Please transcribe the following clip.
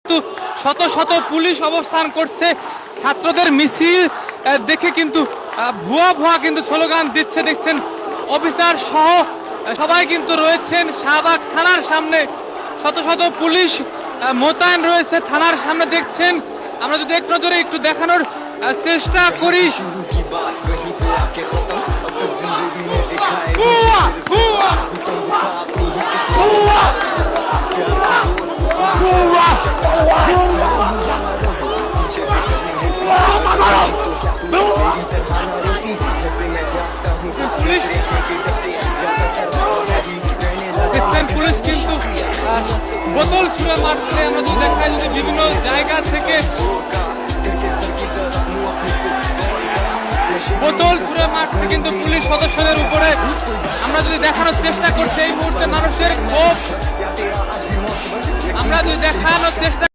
কিন্তু শত শত পুলিশ অবস্থান করছে। ছাত্রদের মিছিল দেখে কিন্তু ভুয়া ভুয়া কিন্তু স্লোগান দিচ্ছে। দেখছেন অফিসার সহ সবাই কিন্তু রয়েছেন শাহবাগ থানার সামনে। শত শত পুলিশ মোতায়েন রয়েছে থানার সামনে। দেখছেন আমরা যদি এক নজরে একটু দেখানোর চেষ্টা করি। পুলিশ কিন্তু বোতল ছুঁড়ে মারছে। আমরা যদি দেখাই, যদি বিভিন্ন জায়গা থেকে বোতল ছুঁড়ে মারছে কিন্তু পুলিশ সদস্যদের উপরে। আমরা যদি দেখানোর চেষ্টা করছি এই মুহূর্তে মানুষের ক্ষোভ, আমরা যদি দেখানোর চেষ্টা